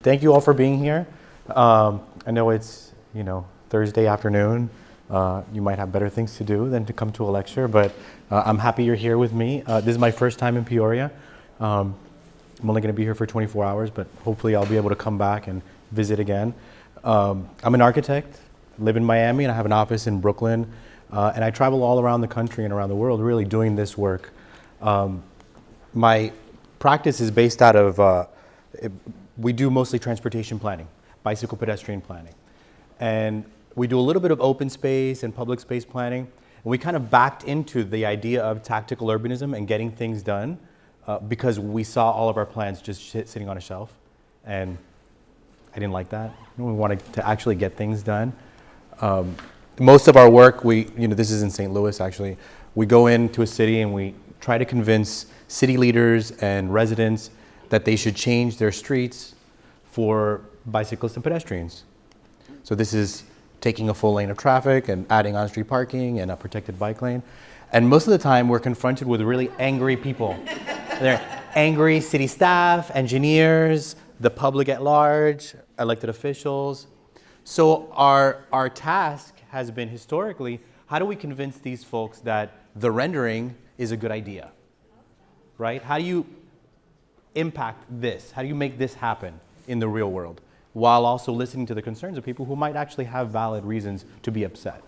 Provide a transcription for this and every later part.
Thank you all for being here. I know it's, Thursday afternoon. You might have better things to do than to come to a lecture, but I'm happy you're here with me. This is my first time in Peoria. I'm only going to be here for 24 hours, but hopefully I'll be able to come back and visit again. I'm an architect, live in Miami, and I have an office in Brooklyn. And I travel all around the country and around the world really doing this work. My practice is based out of we do mostly transportation planning, bicycle pedestrian planning. And we do a little bit of open space and public space planning. And we kind of backed into the idea of tactical urbanism and getting things done because we saw all of our plans just sitting on a shelf. And I didn't like that. We wanted to actually get things done. Most of our work, this is in St. Louis actually, we go into a city and we try to convince city leaders and residents that they should change their streets for bicyclists and pedestrians. So this is taking a full lane of traffic and adding on-street parking and a protected bike lane. And most of the time we're confronted with really angry people. They're angry city staff, engineers, the public at large, elected officials. So our task has been historically, how do we convince these folks that the rendering is a good idea, right? How do you impact this? How do you make this happen in the real world while also listening to the concerns of people who might actually have valid reasons to be upset?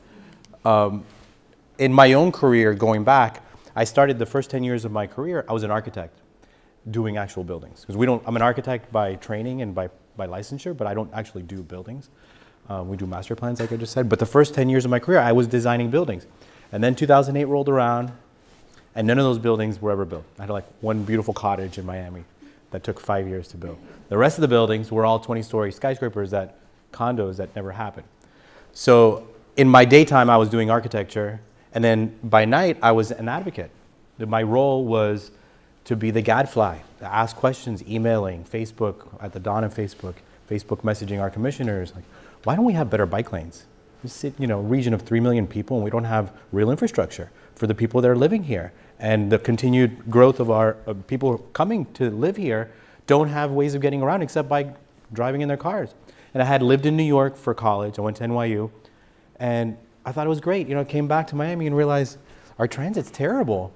In my own career, going back, I started the first 10 years of my career, I was an architect doing actual buildings. Because I'm an architect by training and by licensure, but I don't actually do buildings. We do master plans, like I just said. But the first 10 years of my career, I was designing buildings. And then 2008 rolled around, and none of those buildings were ever built. I had like one beautiful cottage in Miami that took 5 years to build. The rest of the buildings were all 20-story skyscrapers, condos that never happened. So in my daytime, I was doing architecture, and then by night, I was an advocate. My role was to be the gadfly, to ask questions, emailing, Facebook, at the dawn of Facebook messaging our commissioners, like, why don't we have better bike lanes? This is a region of 3 million people, and we don't have real infrastructure for the people that are living here. And the continued growth of people coming to live here don't have ways of getting around except by driving in their cars. And I had lived in New York for college. I went to NYU, and I thought it was great. Came back to Miami and realized our transit's terrible.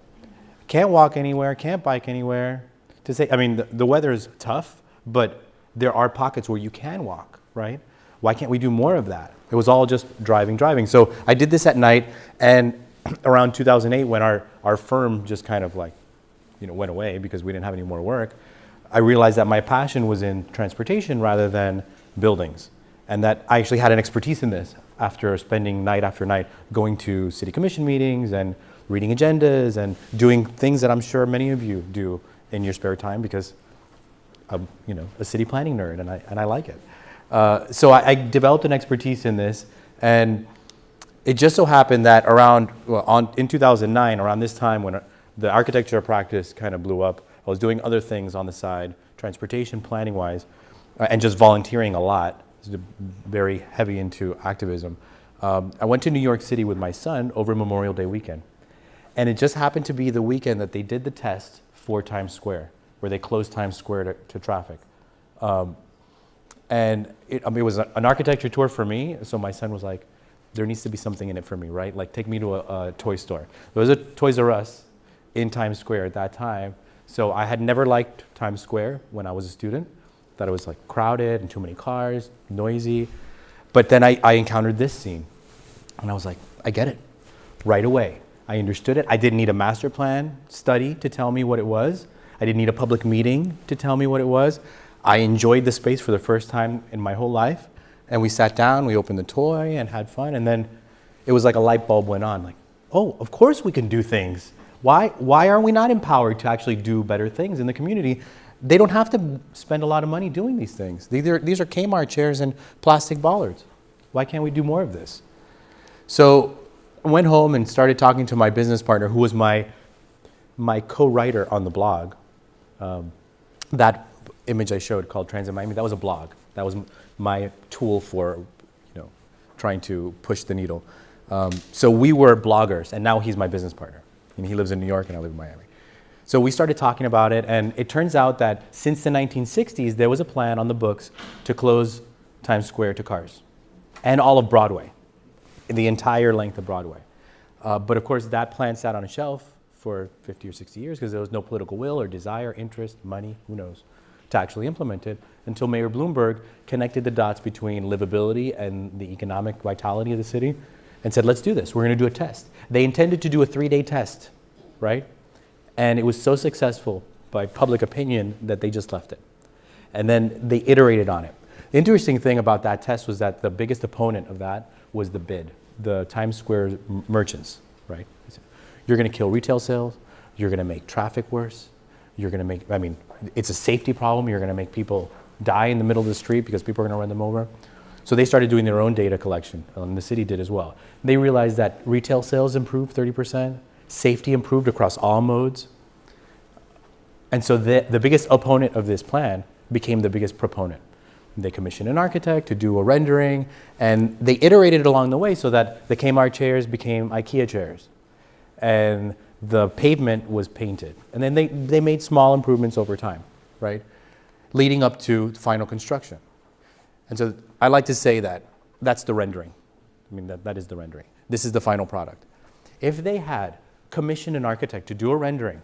Can't walk anywhere, can't bike anywhere. The weather is tough, but there are pockets where you can walk, right? Why can't we do more of that? It was all just driving. So I did this at night, and around 2008, when our firm just kind of went away because we didn't have any more work, I realized that my passion was in transportation rather than buildings. And that I actually had an expertise in this after spending night after night going to city commission meetings and reading agendas and doing things that I'm sure many of you do in your spare time because I'm a city planning nerd and I like it. So I developed an expertise in this, and it just so happened that in 2009, around this time when the architecture practice kind of blew up, I was doing other things on the side, transportation planning wise, and just volunteering a lot. I was very heavy into activism. I went to New York City with my son over Memorial Day weekend. And it just happened to be the weekend that they did the test for Times Square, where they closed Times Square to traffic. And it was an architecture tour for me, so my son was like, there needs to be something in it for me, right? Like, take me to a toy store. There was a Toys R Us in Times Square at that time, so I had never liked Times Square when I was a student. Thought it was like crowded and too many cars, noisy. But then I encountered this scene, and I was like, I get it, right away. I understood it. I didn't need a master plan study to tell me what it was. I didn't need a public meeting to tell me what it was. I enjoyed the space for the first time in my whole life. And we sat down, we opened the toy and had fun. And then it was like a light bulb went on. Like, oh, of course we can do things. Why are we not empowered to actually do better things in the community? They don't have to spend a lot of money doing these things. These are Kmart chairs and plastic bollards. Why can't we do more of this? So I went home and started talking to my business partner, who was my co-writer on the blog. That image I showed called Transit Miami, that was a blog. That was my tool for trying to push the needle. So we were bloggers, and now he's my business partner. And he lives in New York and I live in Miami. So we started talking about it, and it turns out that since the 1960s, there was a plan on the books to close Times Square to cars and all of Broadway, the entire length of Broadway. But of course, that plan sat on a shelf for 50 or 60 years because there was no political will or desire, interest, money, who knows, to actually implement it until Mayor Bloomberg connected the dots between livability and the economic vitality of the city and said, let's do this. We're going to do a test. They intended to do a 3-day test, right? And it was so successful by public opinion that they just left it. And then they iterated on it. The interesting thing about that test was that the biggest opponent of that was the bid, the Times Square merchants, right? You're going to kill retail sales. You're going to make traffic worse. You're going to make, I mean, it's a safety problem. You're going to make people die in the middle of the street because people are going to run them over. So they started doing their own data collection, and the city did as well. They realized that retail sales improved 30%, safety improved across all modes. And so the biggest opponent of this plan became the biggest proponent. They commissioned an architect to do a rendering, and they iterated it along the way so that the Kmart chairs became IKEA chairs. And the pavement was painted. And then they made small improvements over time, right? Leading up to final construction. And so I like to say that that's the rendering. I mean, that is the rendering. This is the final product. If they had commissioned an architect to do a rendering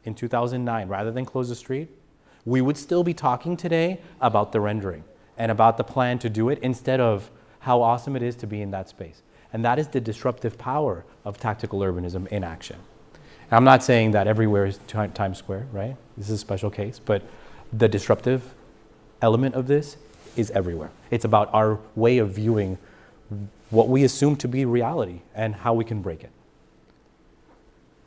in 2009 rather than close the street, we would still be talking today about the rendering and about the plan to do it instead of how awesome it is to be in that space. And that is the disruptive power of tactical urbanism in action. And I'm not saying that everywhere is Times Square, right? This is a special case, but the disruptive element of this is everywhere. It's about our way of viewing what we assume to be reality and how we can break it.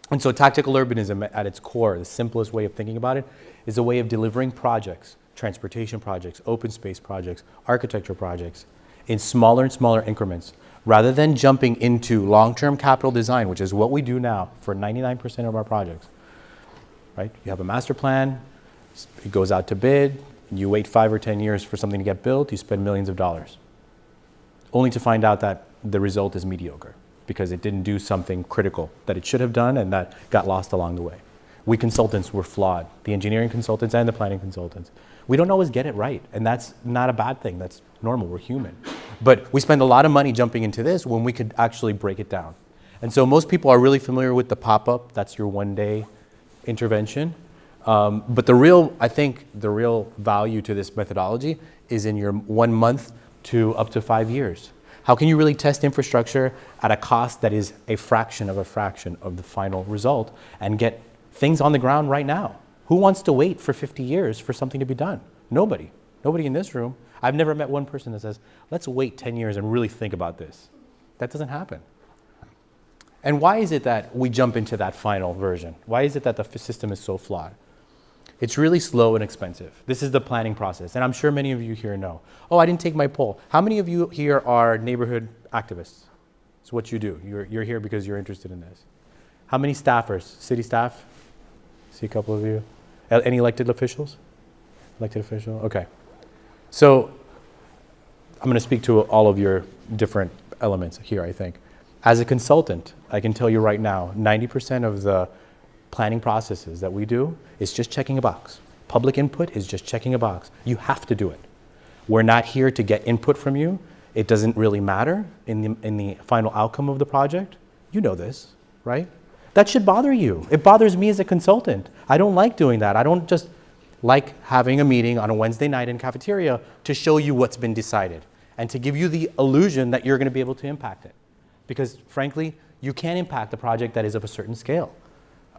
And so tactical urbanism at its core, the simplest way of thinking about it, is a way of delivering projects, transportation projects, open space projects, architecture projects, in smaller and smaller increments, rather than jumping into long-term capital design, which is what we do now for 99% of our projects, right? You have a master plan, it goes out to bid, you wait 5 or 10 years for something to get built, you spend millions of dollars, only to find out that the result is mediocre because it didn't do something critical that it should have done and that got lost along the way. We consultants were flawed, the engineering consultants and the planning consultants. We don't always get it right, and that's not a bad thing, that's normal, we're human. But we spend a lot of money jumping into this when we could actually break it down. And so most people are really familiar with the pop-up, that's your one-day intervention. But I think the real value to this methodology is in your 1 month to up to 5 years. How can you really test infrastructure at a cost that is a fraction of the final result and get things on the ground right now? Who wants to wait for 50 years for something to be done? Nobody. Nobody in this room. I've never met one person that says, let's wait 10 years and really think about this. That doesn't happen. And why is it that we jump into that final version? Why is it that the system is so flawed? It's really slow and expensive. This is the planning process. And I'm sure many of you here know. Oh, I didn't take my poll. How many of you here are neighborhood activists? It's what you do. You're here because you're interested in this. How many staffers? City staff? See a couple of you. Any elected officials? Elected official? Okay. So I'm going to speak to all of your different elements here, I think. As a consultant, I can tell you right now, 90% of the planning processes that we do is just checking a box. Public input is just checking a box. You have to do it. We're not here to get input from you. It doesn't really matter in the final outcome of the project. You know this, right? That should bother you. It bothers me as a consultant. I don't like doing that. I don't just like having a meeting on a Wednesday night in cafeteria to show you what's been decided and to give you the illusion that you're going to be able to impact it. Because frankly, you can't impact a project that is of a certain scale.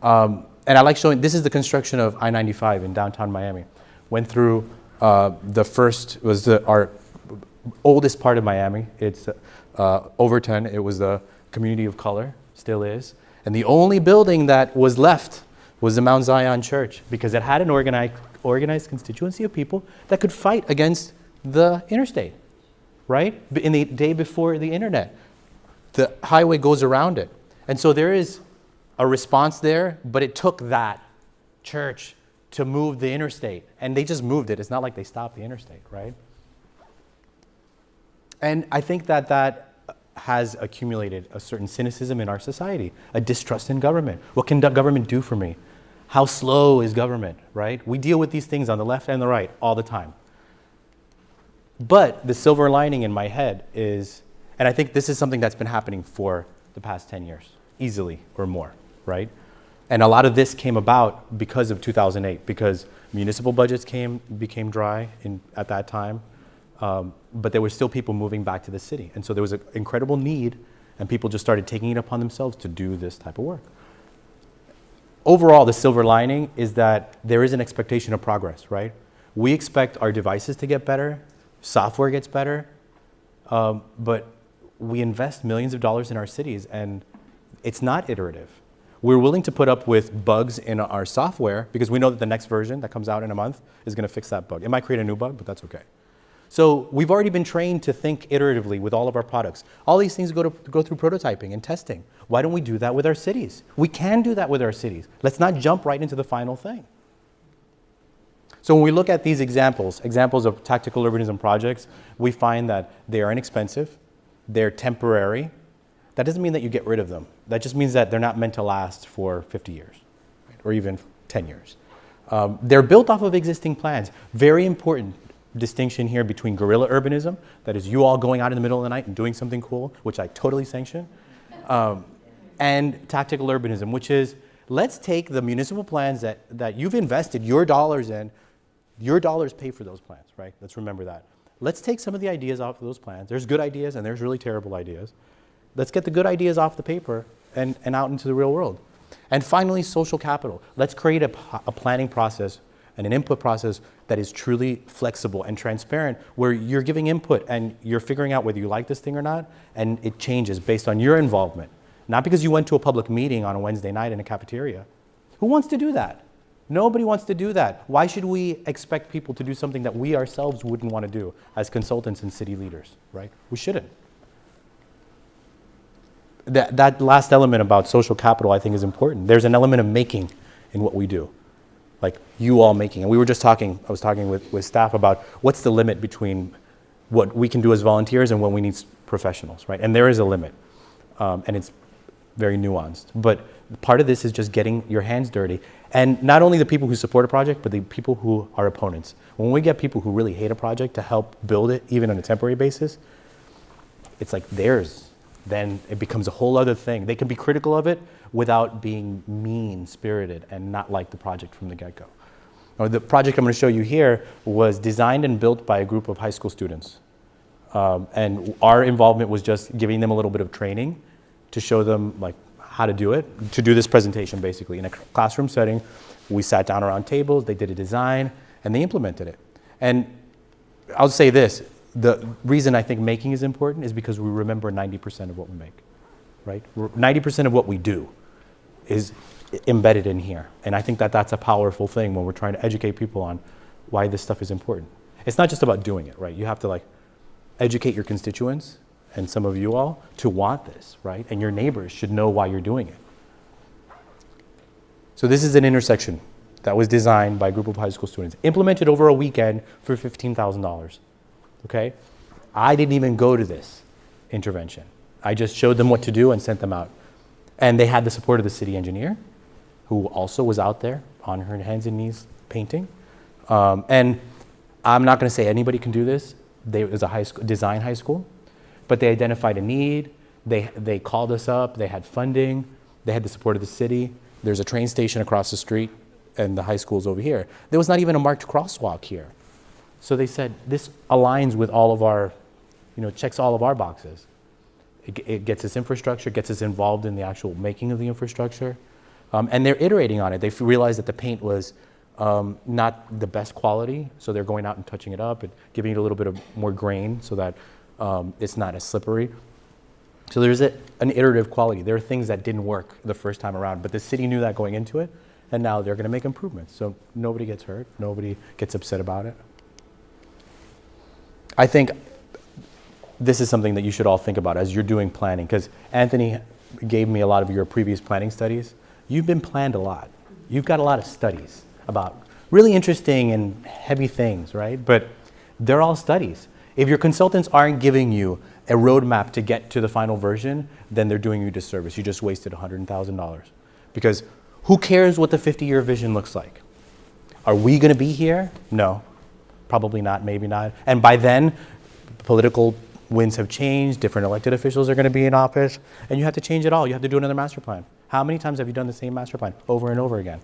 And I like showing, this is the construction of I-95 in downtown Miami. Went through our oldest part of Miami. It's Overton. It was the community of color, still is. And the only building that was left was the Mount Zion Church because it had an organized constituency of people that could fight against the interstate, right? In the day before the internet, the highway goes around it. And so there is a response there, but it took that church to move the interstate. And they just moved it. It's not like they stopped the interstate, right? And I think that has accumulated a certain cynicism in our society, a distrust in government. What can government do for me? How slow is government, right? We deal with these things on the left and the right all the time. But the silver lining in my head is, and I think this is something that's been happening for the past 10 years, easily or more, right? And a lot of this came about because of 2008, because municipal budgets became dry at that time, but there were still people moving back to the city. And so there was an incredible need, and people just started taking it upon themselves to do this type of work. Overall, the silver lining is that there is an expectation of progress, right? We expect our devices to get better, software gets better, but we invest millions of dollars in our cities, and it's not iterative. We're willing to put up with bugs in our software because we know that the next version that comes out in a month is going to fix that bug. It might create a new bug, but that's okay. So we've already been trained to think iteratively with all of our products. All these things go through prototyping and testing. Why don't we do that with our cities? We can do that with our cities. Let's not jump right into the final thing. So when we look at these examples of tactical urbanism projects, we find that they are inexpensive, they're temporary. That doesn't mean that you get rid of them. That just means that they're not meant to last for 50 years, right? Or even 10 years. They're built off of existing plans. Very important distinction here between guerrilla urbanism, that is you all going out in the middle of the night and doing something cool, which I totally sanction, and tactical urbanism, which is let's take the municipal plans that you've invested your dollars in, your dollars pay for those plans, right? Let's remember that. Let's take some of the ideas off of those plans. There's good ideas and there's really terrible ideas. Let's get the good ideas off the paper and out into the real world. And finally, social capital. Let's create a planning process and an input process that is truly flexible and transparent, where you're giving input and you're figuring out whether you like this thing or not, and it changes based on your involvement. Not because you went to a public meeting on a Wednesday night in a cafeteria. Who wants to do that? Nobody wants to do that. Why should we expect people to do something that we ourselves wouldn't want to do as consultants and city leaders, right? We shouldn't. That last element about social capital, I think, is important. There's an element of making in what we do, like you all making. And we were just talking, I was talking with staff about what's the limit between what we can do as volunteers and when we need professionals, right? And there is a limit, and it's very nuanced. But part of this is just getting your hands dirty. And not only the people who support a project, but the people who are opponents. When we get people who really hate a project to help build it, even on a temporary basis, it's like theirs. Then it becomes a whole other thing. They can be critical of it without being mean-spirited and not like the project from the get-go. Now, the project I'm going to show you here was designed and built by a group of high school students. And our involvement was just giving them a little bit of training to show them like how to do it, to do this presentation basically. In a classroom setting, we sat down around tables, they did a design, and they implemented it. And I'll say this, the reason I think making is important is because we remember 90% of what we make, right? 90% of what we do is embedded in here. And I think that that's a powerful thing when we're trying to educate people on why this stuff is important. It's not just about doing it, right? You have to like educate your constituents and some of you all to want this, right? And your neighbors should know why you're doing it. So this is an intersection that was designed by a group of high school students, implemented over a weekend for $15,000. Okay? I didn't even go to this intervention. I just showed them what to do and sent them out. And they had the support of the city engineer, who also was out there on her hands and knees painting. And I'm not going to say anybody can do this. It was a high school, design high school, but they identified a need. They called us up. They had funding. They had the support of the city. There's a train station across the street, and the high school's over here. There was not even a marked crosswalk here. So they said, this aligns with all of our, checks all of our boxes. It gets us infrastructure, gets us involved in the actual making of the infrastructure. And they're iterating on it. They realized that the paint was not the best quality, so they're going out and touching it up and giving it a little bit of more grain so that it's not as slippery. So there's an iterative quality. There are things that didn't work the first time around, but the city knew that going into it, and now they're going to make improvements. So nobody gets hurt, nobody gets upset about it. I think this is something that you should all think about as you're doing planning, because Anthony gave me a lot of your previous planning studies. You've been planned a lot. You've got a lot of studies about really interesting and heavy things, right? But they're all studies. If your consultants aren't giving you a roadmap to get to the final version, then they're doing you a disservice. You just wasted $100,000. Because Who cares what the 50-year vision looks like? Are we going to be here? No, probably not, maybe not. And by then, political winds have changed, different elected officials are going to be in office, and you have to change it all. You have to do another master plan. How many times have you done the same master plan over and over again?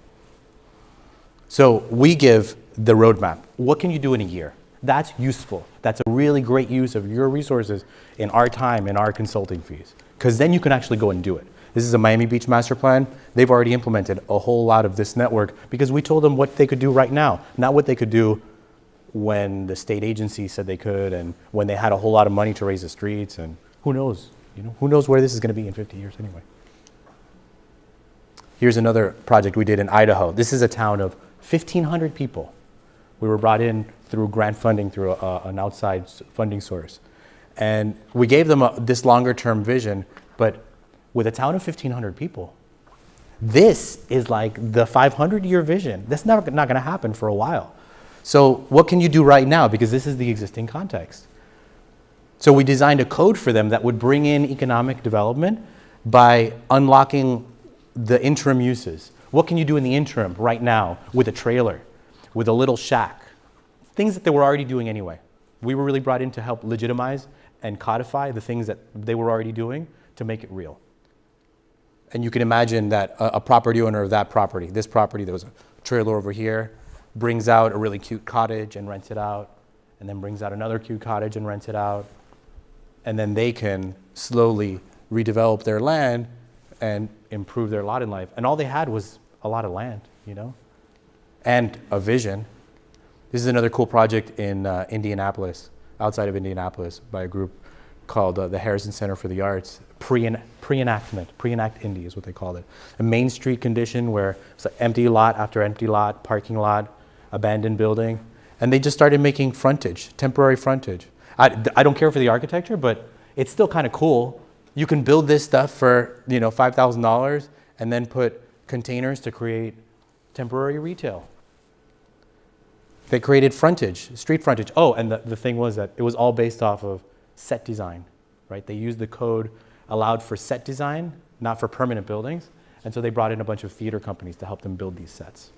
So we give the roadmap. What can you do in a year? That's useful. That's a really great use of your resources in our time and our consulting fees, because then you can actually go and do it. This is a Miami Beach master plan. They've already implemented a whole lot of this network because we told them what they could do right now, not what they could do when the state agency said they could and when they had a whole lot of money to raise the streets, and who knows, who knows where this is going to be in 50 years anyway. Here's another project we did in Idaho. This is a town of 1,500 people. We were brought in through grant funding, through an outside funding source. And we gave them this longer term vision, but with a town of 1,500 people, this is like the 500-year vision. That's not going to happen for a while. So what can you do right now? Because this is the existing context. So we designed a code for them that would bring in economic development by unlocking the interim uses. What can you do in the interim right now with a trailer, with a little shack? Things that they were already doing anyway. We were really brought in to help legitimize and codify the things that they were already doing to make it real. And you can imagine that a property owner of that property, this property, there was a trailer over here, brings out a really cute cottage and rents it out, and then brings out another cute cottage and rents it out, and then they can slowly redevelop their land and improve their lot in life. And all they had was a lot of land, and a vision. This is another cool project in Indianapolis, outside of Indianapolis, by a group called the Harrison Center for the Arts. Pre-enact Indy is what they called it. A Main Street condition where it's an empty lot after empty lot, parking lot, abandoned building. And they just started making frontage, temporary frontage. I don't care for the architecture, but it's still kind of cool. You can build this stuff for $5,000 and then put containers to create temporary retail. They created frontage, street frontage. Oh, and the thing was that it was all based off of set design, right? They used the code allowed for set design, not for permanent buildings. And so they brought in a bunch of theater companies to help them build these sets.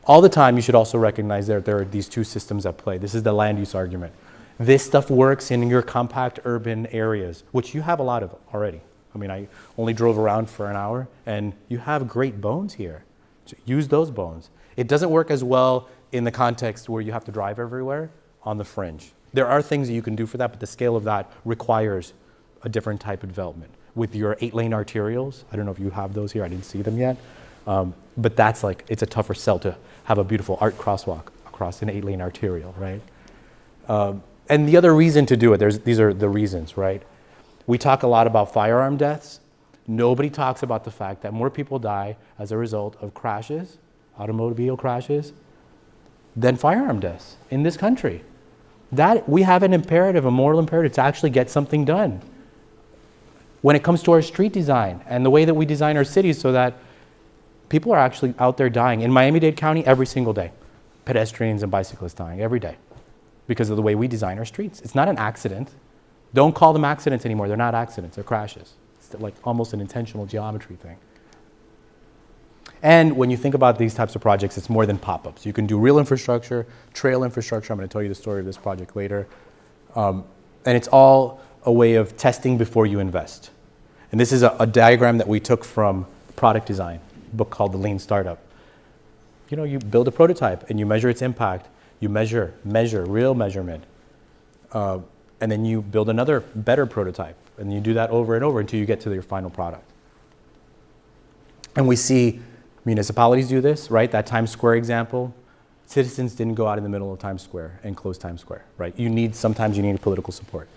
All the time, you should also recognize that there are these two systems at play. This is the land use argument. This stuff works in your compact urban areas, which you have a lot of already. I mean, I only drove around for an hour, and you have great bones here. So use those bones. It doesn't work as well in the context where you have to drive everywhere on the fringe. There are things that you can do for that, but the scale of that requires a different type of development. With your 8-lane arterials, I don't know if you have those here, I didn't see them yet, but that's it's a tougher sell to have a beautiful art crosswalk across an 8-lane arterial, right? And the other reason to do it, these are the reasons, right? We talk a lot about firearm deaths. Nobody talks about the fact that more people die as a result of crashes, automobile crashes, than firearm deaths in this country. That we have an imperative, a moral imperative to actually get something done. When it comes to our street design and the way that we design our cities so that people are actually out there dying. In Miami-Dade County, every single day, pedestrians and bicyclists dying every day because of the way we design our streets. It's not an accident. Don't call them accidents anymore. They're not accidents, they're crashes. It's like almost an intentional geometry thing. And when you think about these types of projects, it's more than pop-ups. You can do real infrastructure, trail infrastructure. I'm going to tell you the story of this project later. And it's all a way of testing before you invest. And this is a diagram that we took from product design, a book called The Lean Startup. You build a prototype and you measure its impact. You measure, real measurement. And then you build another better prototype. And you do that over and over until you get to your final product. And we see municipalities do this, right? That Times Square example. Citizens didn't go out in the middle of Times Square and close Times Square, right? Sometimes you need political support.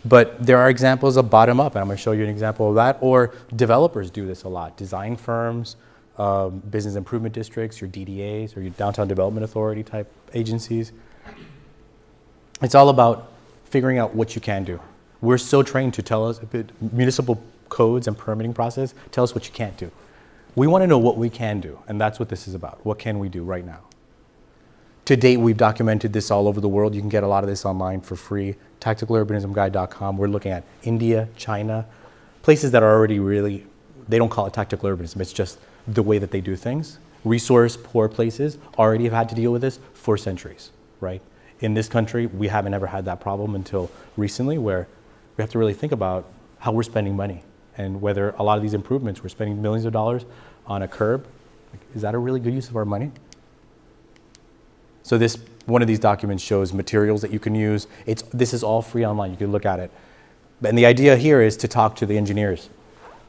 But there are examples of bottom up, and I'm going to show you an example of that. Or developers do this a lot. Design firms, business improvement districts, your DDAs, or your downtown development authority type agencies. It's all about figuring out what you can do. We're so trained to tell us, municipal codes and permitting process, tell us what you can't do. We want to know what we can do, and that's what this is about. What can we do right now? To date, we've documented this all over the world. You can get a lot of this online for free. TacticalUrbanismGuide.com. We're looking at India, China, places that are already really They don't call it tactical urbanism. It's just the way that they do things. Resource poor places already have had to deal with this for centuries, right? In this country, we haven't ever had that problem until recently, where we have to really think about how we're spending money and whether a lot of these improvements, we're spending millions of dollars on a curb. Like, is that a really good use of our money? So one of these documents shows materials that you can use. This is all free online. You can look at it. And the idea here is to talk to the engineers.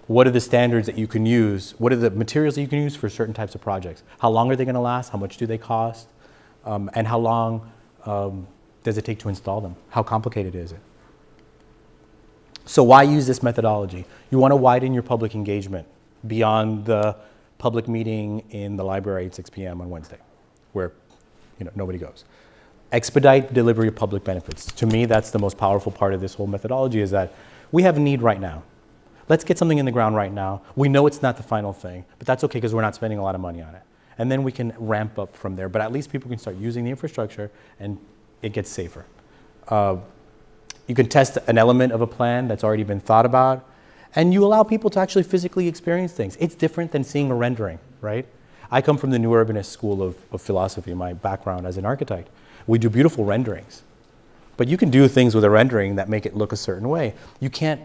What are the standards that you can use? What are the materials that you can use for certain types of projects? How long are they going to last? How much do they cost? And how long does it take to install them? How complicated is it? So why use this methodology? You want to widen your public engagement beyond the public meeting in the library at 6 p.m. on Wednesday, where nobody goes. Expedite delivery of public benefits. To me, that's the most powerful part of this whole methodology, is that we have a need right now. Let's get something in the ground right now. We know it's not the final thing, but that's okay because we're not spending a lot of money on it. And then we can ramp up from there. But at least people can start using the infrastructure and it gets safer. You can test an element of a plan that's already been thought about, and you allow people to actually physically experience things. It's different than seeing a rendering, right? I come from the New Urbanist school of philosophy, my background as an architect. We do beautiful renderings, but you can do things with a rendering that make it look a certain way. You can't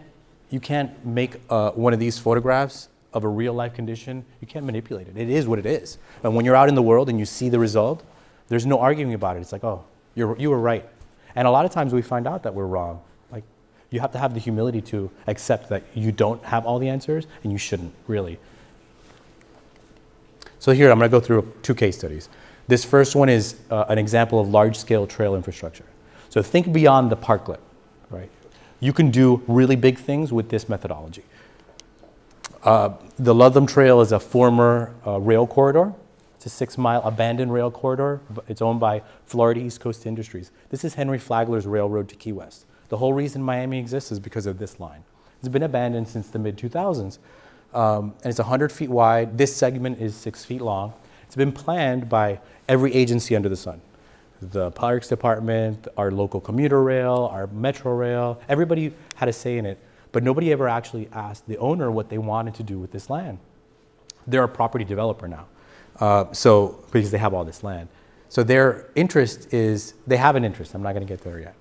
make one of these photographs of a real life condition. You can't manipulate it. It is what it is. And when you're out in the world and you see the result, there's no arguing about it. It's like, oh, you were right. And a lot of times we find out that we're wrong. Like, you have to have the humility to accept that you don't have all the answers, and you shouldn't, really. So here, I'm going to go through 2 case studies. This first one is an example of large-scale trail infrastructure. So think beyond the parklet, right? You can do really big things with this methodology. The Ludlum Trail is a former rail corridor. It's a 6-mile abandoned rail corridor. It's owned by Florida East Coast Industries. This is Henry Flagler's railroad to Key West. The whole reason Miami exists is because of this line. It's been abandoned since the mid-2000s. And it's 100 feet wide. This segment is 6 feet long. It's been planned by every agency under the sun. The Parks Department, our local commuter rail, our metro rail, everybody had a say in it, but nobody ever actually asked the owner what they wanted to do with this land. They're a property developer now, because they have all this land. So their interest is, they have an interest. I'm not going to get there yet.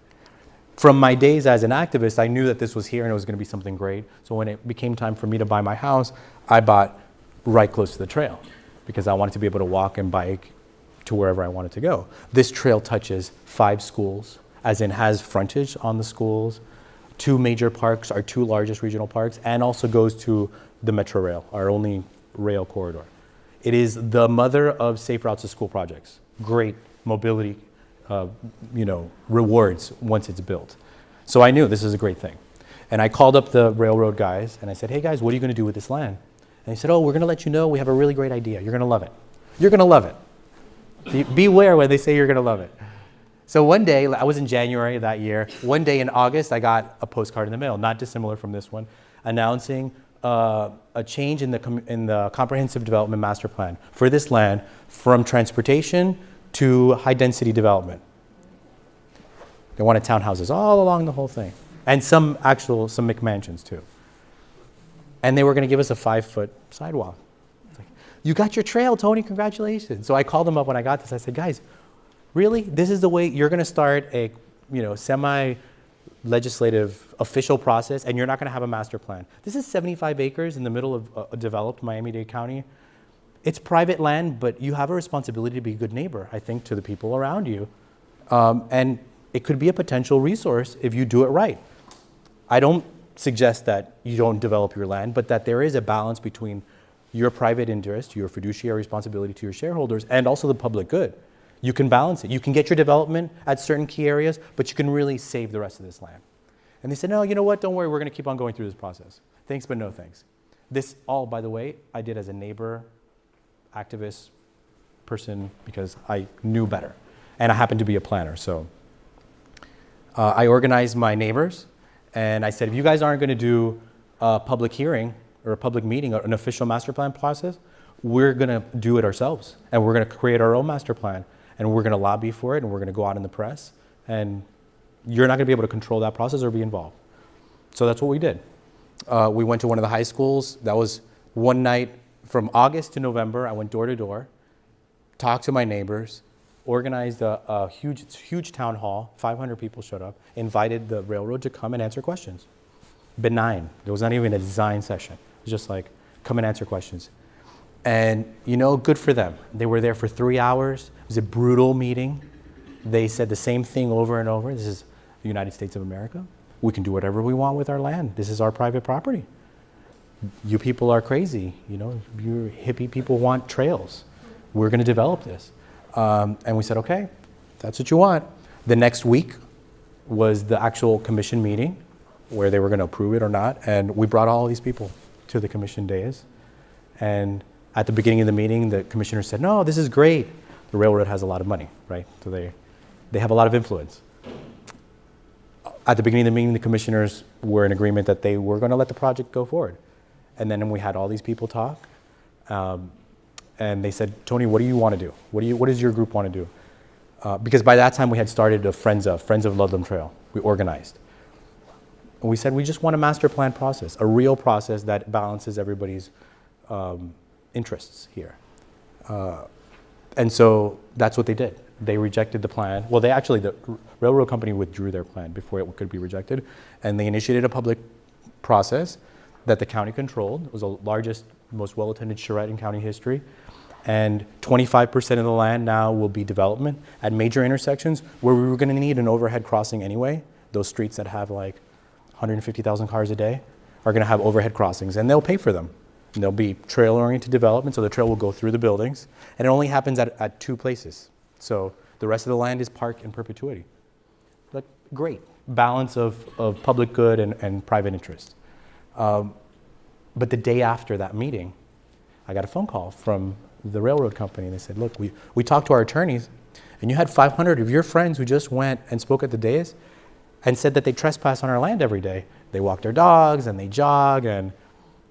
From my days as an activist, I knew that this was here and it was going to be something great. So when it became time for me to buy my house, I bought right close to the trail because I wanted to be able to walk and bike to wherever I wanted to go. This trail touches 5 schools, as in has frontage on the schools, 2 major parks, our 2 largest regional parks, and also goes to the Metro Rail, our only rail corridor. It is the mother of safe routes to school projects. Great mobility, rewards once it's built. So I knew this is a great thing. And I called up the railroad guys and I said, hey guys, what are you going to do with this land? And they said, oh, we're going to let you know we have a really great idea. You're going to love it. You're going to love it. Beware when they say you're going to love it. So one day, I was in January of that year. One day in August, I got a postcard in the mail, not dissimilar from this one, announcing a change in the comprehensive development master plan for this land from transportation to high density development. They wanted townhouses all along the whole thing. And some McMansions too. And they were going to give us a 5-foot sidewalk. Like, you got your trail, Tony, congratulations. So I called them up when I got this. I said, guys, really? This is the way you're going to start a semi-legislative official process and you're not going to have a master plan. This is 75 acres in the middle of a developed Miami-Dade County. It's private land, but you have a responsibility to be a good neighbor, I think, to the people around you. And it could be a potential resource if you do it right. I don't suggest that you don't develop your land, but that there is a balance between your private interest, your fiduciary responsibility to your shareholders, and also the public good. You can balance it. You can get your development at certain key areas, but you can really save the rest of this land. And they said, no, you know what? Don't worry. We're going to keep on going through this process. Thanks, but no thanks. This all, by the way, I did as a neighbor, activist person, because I knew better. And I happened to be a planner. So I organized my neighbors. And I said, if you guys aren't going to do a public hearing or a public meeting or an official master plan process, we're going to do it ourselves. And we're going to create our own master plan. And we're going to lobby for it. And we're going to go out in the press. And you're not going to be able to control that process or be involved. So that's what we did. We went to one of the high schools. That was One night from August to November, I went door to door, talked to my neighbors, organized a huge town hall. 500 people showed up, invited the railroad to come and answer questions. Benign. There was not even a design session. It was just like, come and answer questions. And, you know, good for them. They were there for 3 hours. It was a brutal meeting. They said the same thing over and over. This is the United States of America. We can do whatever we want with our land. This is our private property. You people are crazy. You know, you hippie people want trails. We're going to develop this. And we said, okay, that's what you want. The next week was the actual commission meeting where they were going to approve it or not. And we brought all these people to the commission dais. And at the beginning of the meeting, the commissioner said, no, this is great. The railroad has a lot of money, right? So they have a lot of influence. At the beginning of the meeting, the commissioners were in agreement that they were going to let the project go forward. And then we had all these people talk. And they said, Tony, what do you want to do? What does your group want to do? Because by that time, we had started a Friends of Ludlum Trail. We organized. And we said, we just want a master plan process, a real process that balances everybody's interests here. And so that's what they did. They rejected the plan. Well, the railroad company withdrew their plan before it could be rejected. And they initiated a public process that the county controlled. It was the largest, most well-attended charrette in county history. And 25% of the land now will be development at major intersections where we were going to need an overhead crossing anyway. Those streets that have like 150,000 cars a day are going to have overhead crossings, and they'll pay for them. And there'll be trail-oriented development, so the trail will go through the buildings. And it only happens at 2 places. So the rest of the land is parked in perpetuity. Like, great balance of public good and private interest. But the day after that meeting, I got a phone call from the railroad company. And they said, look, we talked to our attorneys, and you had 500 of your friends who just went and spoke at the dais and said that they trespass on our land every day. They walk their dogs and they jog, and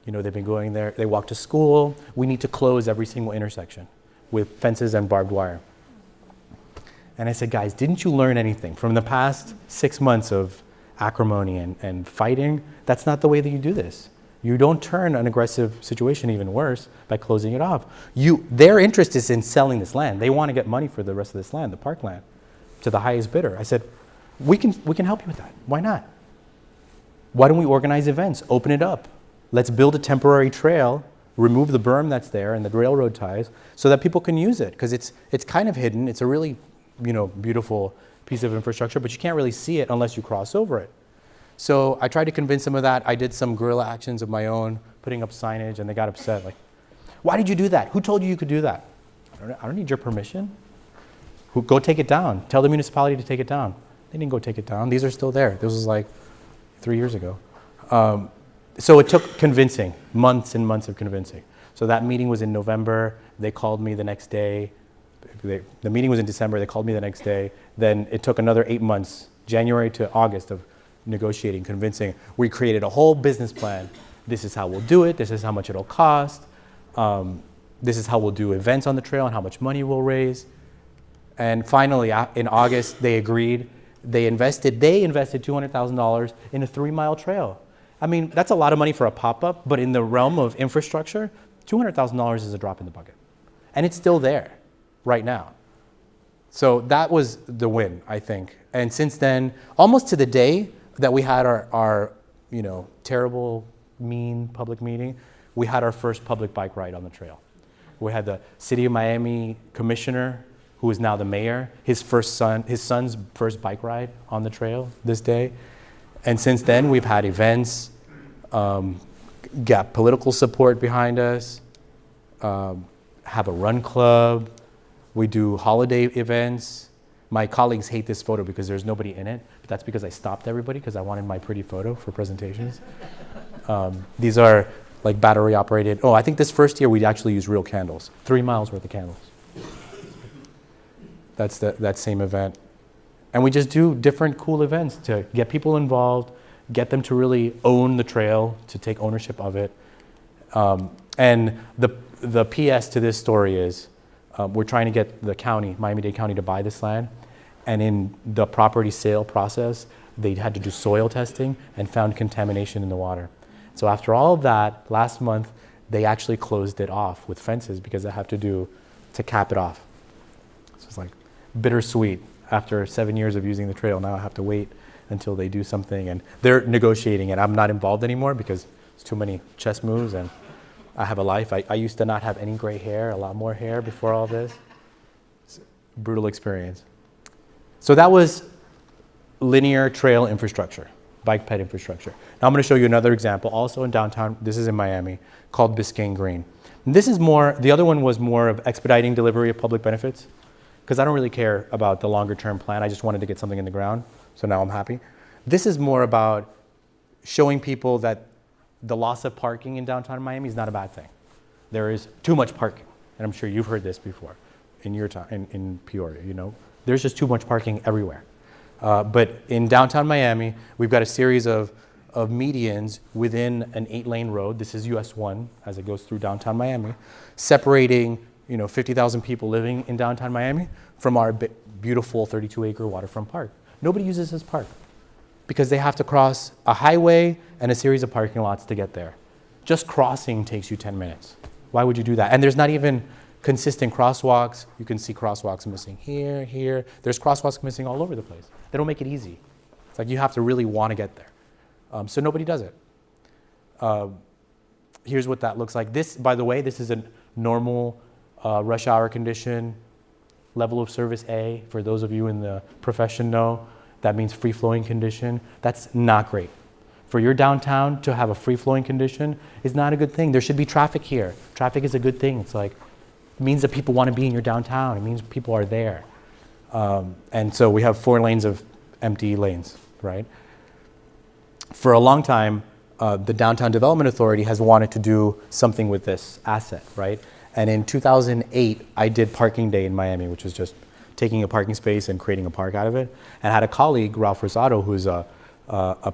you know, they've been going there. They walk to school. We need to close every single intersection with fences and barbed wire. And I said, guys, didn't you learn anything from the past 6 months of acrimony and fighting? That's not the way that you do this. You don't turn an aggressive situation even worse by closing it off. Their interest is in selling this land. They want to get money for the rest of this land, the parkland, to the highest bidder. I said, we can help you with that. Why not? Why don't we organize events, open it up? Let's build a temporary trail, remove the berm that's there and the railroad ties so that people can use it, because it's kind of hidden. It's a really, you know, beautiful piece of infrastructure, but you can't really see it unless you cross over it. So I tried to convince them of that. I did some guerrilla actions of my own, putting up signage, and they got upset. Like, why did you do that? Who told you you could do that? I don't need your permission. Go take it down. Tell the municipality to take it down. They didn't go take it down. These are still there. This was like 3 years ago. So it took convincing, months and months of convincing. So that meeting was in November. They called me the next day. The meeting was in December. They called me the next day. Then it took another 8 months, January to August, of negotiating, convincing. We created a whole business plan. This is how we'll do it. This is how much it'll cost. This is how we'll do events on the trail and how much money we'll raise. And finally, in August, they agreed. They invested $200,000 in a 3-mile trail. I mean, that's a lot of money for a pop-up, but in the realm of infrastructure, $200,000 is a drop in the bucket. And it's still there right now. So that was the win, I think. And since then, almost to the day that we had our you know, terrible, mean public meeting, we had our first public bike ride on the trail. We had the City of Miami commissioner, who is now the mayor, his son's first bike ride on the trail this day. And since then, we've had events, got political support behind us, have a run club, we do holiday events. My colleagues hate this photo because there's nobody in it, but that's because I stopped everybody because I wanted my pretty photo for presentations. These are like battery operated. Oh, I think this first year we actually used real candles, 3 miles worth of candles. That's that same event. And we just do different cool events to get people involved, get them to really own the trail, to take ownership of it. And the PS to this story is we're trying to get the county, Miami-Dade County, to buy this land. And in the property sale process, they had to do soil testing and found contamination in the water. So after all of that, last month, they actually closed it off with fences because they have to cap it off. So it's like bittersweet. After 7 years of using the trail, now I have to wait until they do something, and they're negotiating it. I'm not involved anymore because it's too many chess moves, and I have a life. I used to not have any gray hair, a lot more hair before all this. It's a brutal experience. So that was linear trail infrastructure, bike ped infrastructure. Now I'm going to show you another example, also in downtown. This is in Miami, called Biscayne Green. And this is more, the other one was more of expediting delivery of public benefits, because I don't really care about the longer term plan. I just wanted to get something in the ground, so now I'm happy. This is more about showing people that the loss of parking in downtown Miami is not a bad thing. There is too much parking, and I'm sure you've heard this before in your time in Peoria. You know, there's just too much parking everywhere. But in downtown Miami, we've got a series of medians within an 8-lane road. This is US 1 as it goes through downtown Miami, separating 50,000 people living in downtown Miami from our beautiful 32-acre waterfront park. Nobody uses this park because they have to cross a highway and a series of parking lots to get there. Just crossing takes you 10 minutes. Why would you do that? And there's not even consistent crosswalks. You can see crosswalks missing here, here. There's crosswalks missing all over the place. They don't make it easy. It's like you have to really want to get there. So nobody does it. Here's what that looks like. This, by the way, this is a normal rush hour condition, level of service A. For those of you in the profession know, that means free-flowing condition. That's not great. For your downtown to have a free-flowing condition is not a good thing. There should be traffic here. Traffic is a good thing. It's like, it means that people want to be in your downtown. It means people are there. And so we have 4 lanes of empty lanes, right? For a long time, the Downtown Development Authority has wanted to do something with this asset, right? And in 2008, I did Parking Day in Miami, which is just taking a parking space and creating a park out of it. And I had a colleague, Ralph Rosado, who's a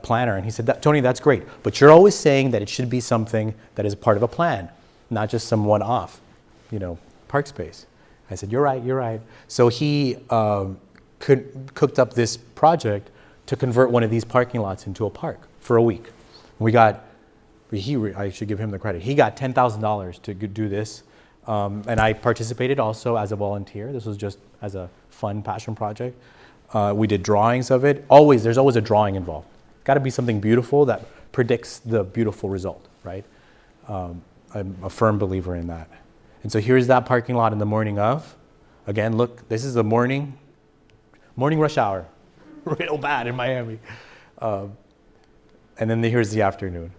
planner, and he said, Tony, that's great, but you're always saying that it should be something that is part of a plan, not just some one-off, park space. I said, you're right, you're right. So he cooked up this project to convert one of these parking lots into a park for a week. I should give him the credit. He got $10,000 to do this. And I participated also as a volunteer. This was just as a fun passion project. We did drawings of it. There's always a drawing involved. Got to be something beautiful that predicts the beautiful result, right? I'm a firm believer in that. And so here's that parking lot in the morning of. Again, look, this is the morning rush hour. Real bad in Miami. And then here's the afternoon.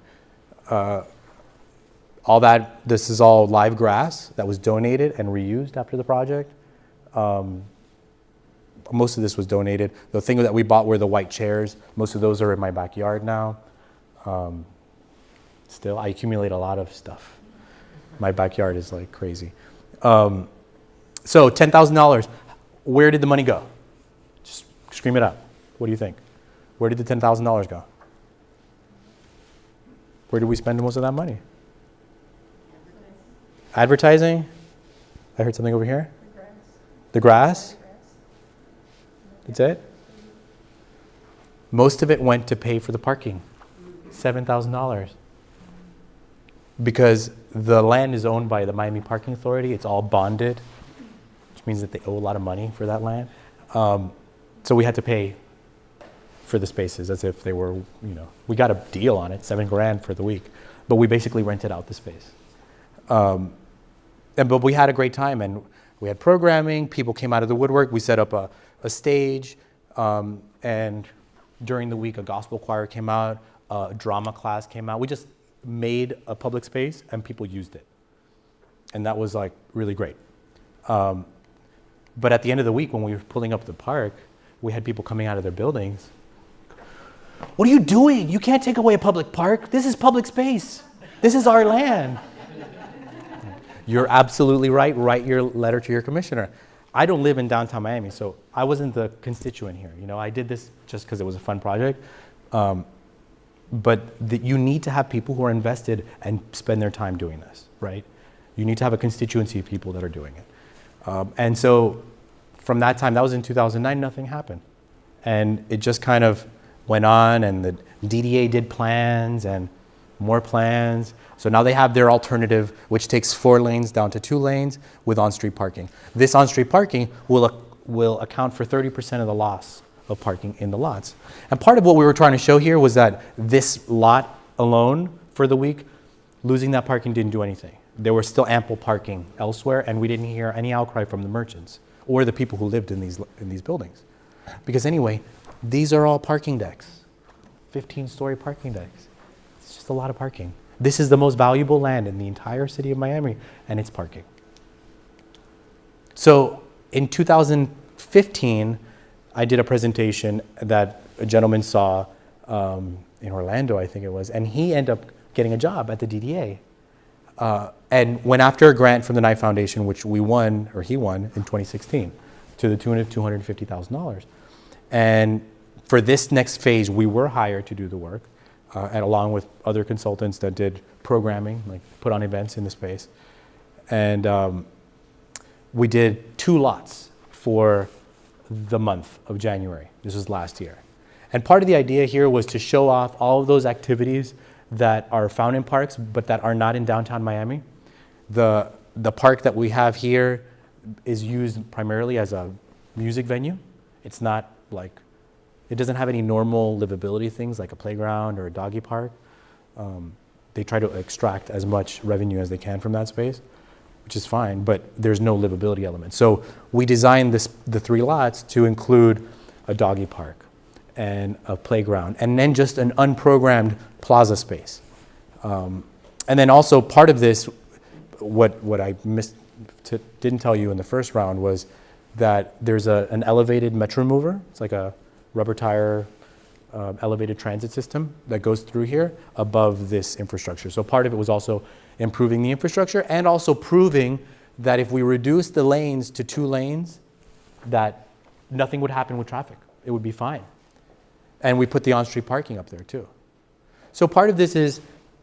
This is all live grass that was donated and reused after the project. Most of this was donated. The thing that we bought were the white chairs. Most of those are in my backyard now. Still, I accumulate a lot of stuff. My backyard is like crazy. So $10,000, where did the money go? Just scream it out. What do you think? Where did the $10,000 go? Where did we spend most of that money? Advertising? I heard something over here. The grass? That's it? Most of it went to pay for the parking. $7,000. Because the land is owned by the Miami Parking Authority. It's all bonded, which means that they owe a lot of money for that land. So we had to pay for the spaces as if they were, we got a deal on it, $7,000 for the week, but we basically rented out the space. But we had a great time, and we had programming. People came out of the woodwork. We set up a stage, and during the week, a gospel choir came out, a drama class came out. We just made a public space, and people used it, and that was like really great. But at the end of the week, when we were pulling up the park, we had people coming out of their buildings. What are you doing? You can't take away a public park. This is public space. This is our land. You're absolutely right. Write your letter to your commissioner. I don't live in downtown Miami, so I wasn't the constituent here. I did this just because it was a fun project. But you need to have people who are invested and spend their time doing this, right? You need to have a constituency of people that are doing it. And so from that time, that was in 2009, nothing happened. And it just kind of went on, and the DDA did plans, and more plans. So now they have their alternative, which takes 4 lanes down to 2 lanes with on-street parking. This on-street parking will account for 30% of the loss of parking in the lots. And part of what we were trying to show here was that this lot alone for the week, losing that parking didn't do anything. There was still ample parking elsewhere, and we didn't hear any outcry from the merchants or the people who lived in these buildings. Because anyway, these are all parking decks, 15-story parking decks. It's just a lot of parking. This is the most valuable land in the entire city of Miami, and it's parking. So in 2015, I did a presentation that a gentleman saw in Orlando, I think it was, and he ended up getting a job at the DDA. And went after a grant from the Knight Foundation, which we won, or he won, in 2016, to the tune of $250,000. And for this next phase, we were hired to do the work, and along with other consultants that did programming, like put on events in the space. And we did 2 lots for the month of January. This was last year. And part of the idea here was to show off all of those activities that are found in parks, but that are not in downtown Miami. The park that we have here is used primarily as a music venue. It's not like, it doesn't have any normal livability things like a playground or a doggy park. They try to extract as much revenue as they can from that space, which is fine, but there's no livability element. So we designed the 3 lots to include a doggy park and a playground, and then just an unprogrammed plaza space. And then also part of this, what I didn't tell you in the first round was that there's an elevated metro mover. It's like a rubber tire elevated transit system that goes through here above this infrastructure. So part of it was also improving the infrastructure and also proving that if we reduce the lanes to 2 lanes, that nothing would happen with traffic. It would be fine. And we put the on-street parking up there too. So part of this is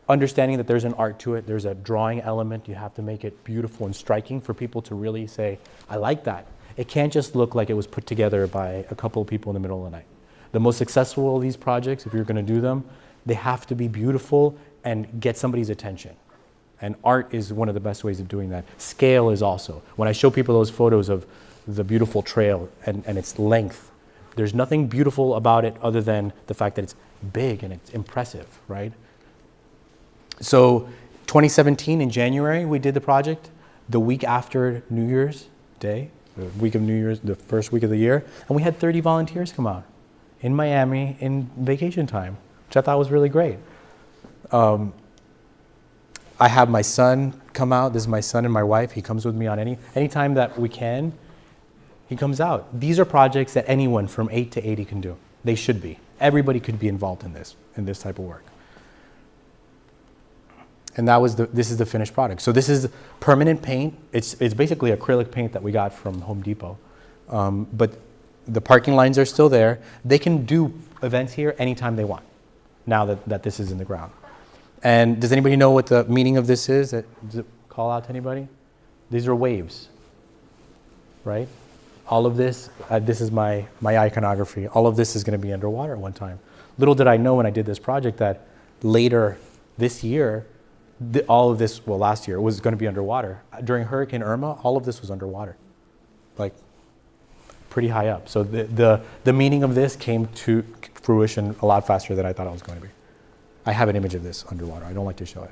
understanding that there's an art to it. There's a drawing element. You have to make it beautiful and striking for people to really say, I like that. It can't just look like it was put together by a couple of people in the middle of the night. The most successful of these projects, if you're going to do them, they have to be beautiful and get somebody's attention. And art is one of the best ways of doing that. Scale is also. When I show people those photos of the beautiful trail and its length, there's nothing beautiful about it other than the fact that it's big and it's impressive, right? So 2017 in January, we did the project the week after New Year's Day, the week of New Year's, the first week of the year, and we had 30 volunteers come out in Miami in vacation time, which I thought was really great. I have my son come out. This is my son and my wife. He comes with me on any time that we can. He comes out. These are projects that anyone from 8 to 80 can do. They should be. Everybody could be involved in this type of work. And this is the finished product. So this is permanent paint. It's basically acrylic paint that we got from Home Depot. But the parking lines are still there. They can do events here anytime they want, now that this is in the ground. And does anybody know what the meaning of this is? Does it call out to anybody? These are waves, right? All of this, this is my iconography. All of this is going to be underwater at one time. Little did I know when I did this project that later this year, all of this, well, last year, was going to be underwater. During Hurricane Irma, all of this was underwater, like pretty high up. So the meaning of this came to fruition a lot faster than I thought it was going to be. I have an image of this underwater. I don't like to show it.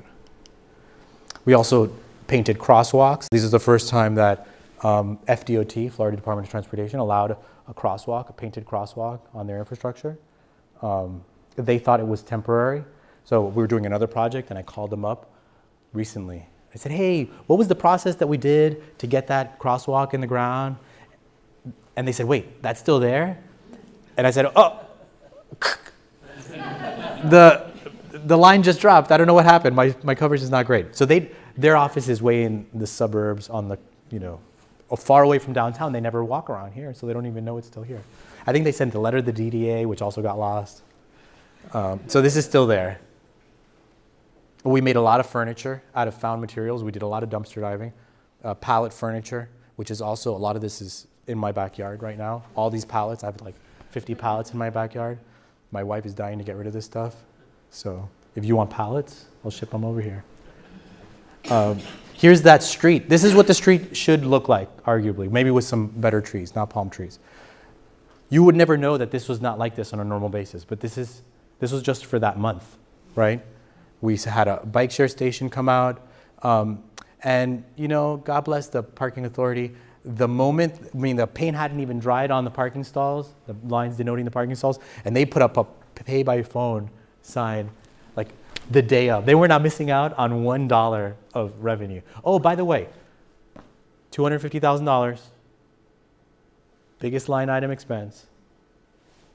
We also painted crosswalks. This is the first time that FDOT, Florida Department of Transportation, allowed a crosswalk, a painted crosswalk on their infrastructure. They thought it was temporary. So we were doing another project and I called them up recently. I said, hey, what was the process that we did to get that crosswalk in the ground? And they said, wait, that's still there? And I said, oh, the line just dropped. I don't know what happened. My coverage is not great. So their office is way in the suburbs on the, far away from downtown. They never walk around here, so they don't even know it's still here. I think they sent a letter to the DDA, which also got lost. So this is still there. We made a lot of furniture out of found materials. We did a lot of dumpster diving. Pallet furniture, which is also, a lot of this is in my backyard right now. All these pallets, I have like 50 pallets in my backyard. My wife is dying to get rid of this stuff. So If you want pallets, I'll ship them over here. Here's that street. This is what the street should look like, arguably, maybe with some better trees, not palm trees. You would never know that this was not like this on a normal basis, but this was just for that month, right? We had a bike share station come out, and God bless the parking authority. The moment, the paint hadn't even dried on the parking stalls, the lines denoting the parking stalls, and they put up a pay by phone sign like the day of. They were not missing out on $1 of revenue. Oh, by the way, $250,000, biggest line item expense,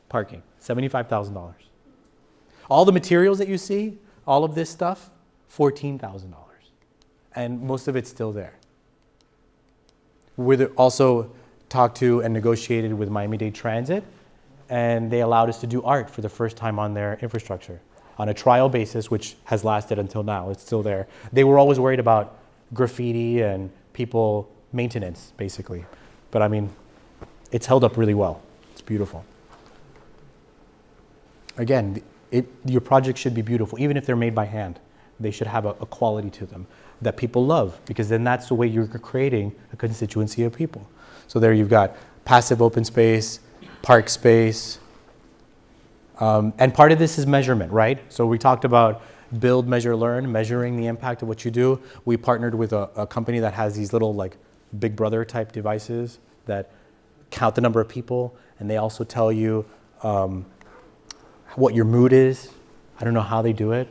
parking, $75,000. All the materials that you see, all of this stuff, $14,000. And most of it's still there. We also talked to and negotiated with Miami-Dade Transit, and they allowed us to do art for the first time on their infrastructure on a trial basis, which has lasted until now. It's still there. They were always worried about graffiti and people maintenance, basically. But I mean, it's held up really well. It's beautiful. Again, your projects should be beautiful, even if they're made by hand. They should have a quality to them that people love, because then that's the way you're creating a constituency of people. So there you've got passive open space, park space, and part of this is measurement, right? So we talked about build, measure, learn, measuring the impact of what you do. We partnered with a company that has these little like Big Brother type devices that count the number of people, and they also tell you what your mood is. I don't know how they do it,